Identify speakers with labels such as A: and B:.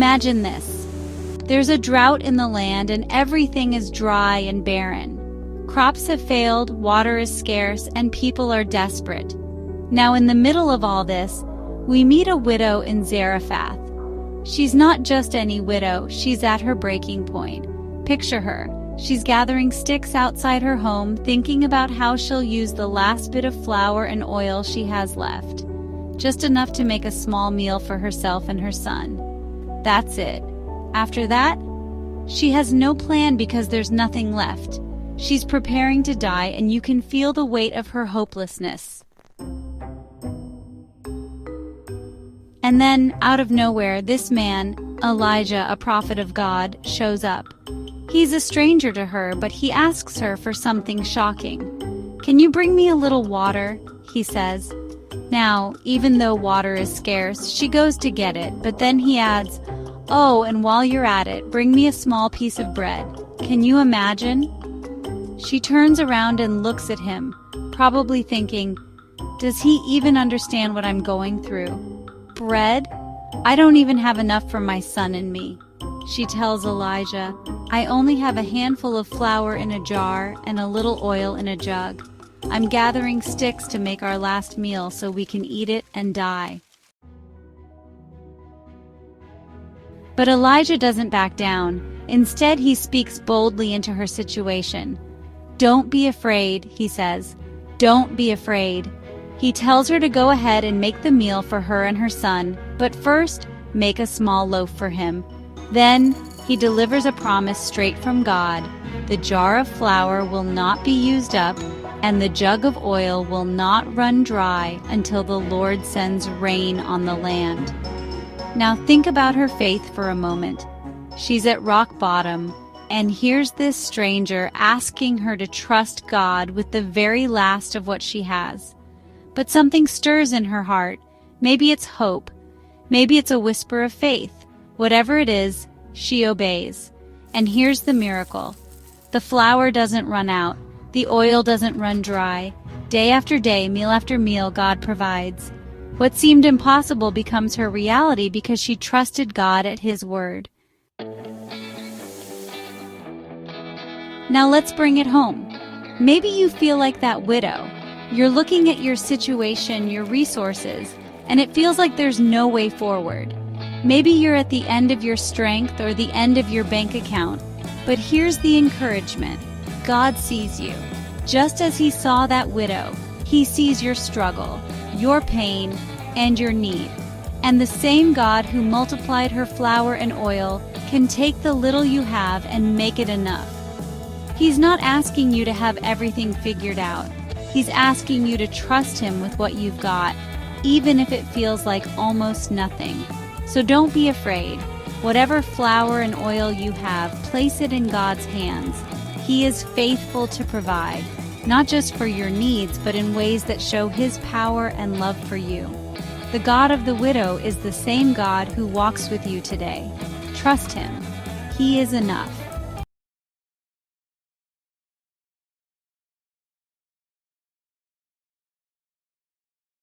A: Imagine this. There's a drought in the land and everything is dry and barren. Crops have failed, water is scarce, and people are desperate. Now in the middle of all this, we meet a widow in Zarephath. She's not just any widow, she's at her breaking point. Picture her. She's gathering sticks outside her home, thinking about how she'll use the last bit of flour and oil she has left. Just enough to make a small meal for herself and her son. That's it. After that, she has no plan because there's nothing left. She's preparing to die, and you can feel the weight of her hopelessness. And then, out of nowhere, this man, Elijah, a prophet of God, shows up. He's a stranger to her, but he asks her for something shocking. "Can you bring me a little water?" he says. Now, even though water is scarce, she goes to get it, but then he adds, "Oh, and while you're at it, bring me a small piece of bread." Can you imagine? She turns around and looks at him, probably thinking, does he even understand what I'm going through? Bread? I don't even have enough for my son and me. She tells Elijah, "I only have a handful of flour in a jar and a little oil in a jug. I'm gathering sticks to make our last meal so we can eat it and die." But Elijah doesn't back down. Instead, he speaks boldly into her situation. "Don't be afraid," he says. "Don't be afraid." He tells her to go ahead and make the meal for her and her son, but first, make a small loaf for him. Then, he delivers a promise straight from God. The jar of flour will not be used up, and the jug of oil will not run dry until the Lord sends rain on the land. Now think about her faith for a moment. She's at rock bottom, and here's this stranger asking her to trust God with the very last of what she has. But something stirs in her heart. Maybe it's hope. Maybe it's a whisper of faith. Whatever it is, she obeys. And here's the miracle. The flour doesn't run out. The oil doesn't run dry. Day after day, meal after meal, God provides. What seemed impossible becomes her reality because she trusted God at His word. Now let's bring it home. Maybe you feel like that widow. You're looking at your situation, your resources, and it feels like there's no way forward. Maybe you're at the end of your strength or the end of your bank account. But here's the encouragement. God sees you. Just as He saw that widow, He sees your struggle, your pain, and your need. And the same God who multiplied her flour and oil can take the little you have and make it enough. He's not asking you to have everything figured out. He's asking you to trust Him with what you've got, even if it feels like almost nothing. So don't be afraid. Whatever flour and oil you have, place it in God's hands. He is faithful to provide, not just for your needs, but in ways that show His power and love for you. The God of the widow is the same God who walks with you today. Trust Him. He is enough.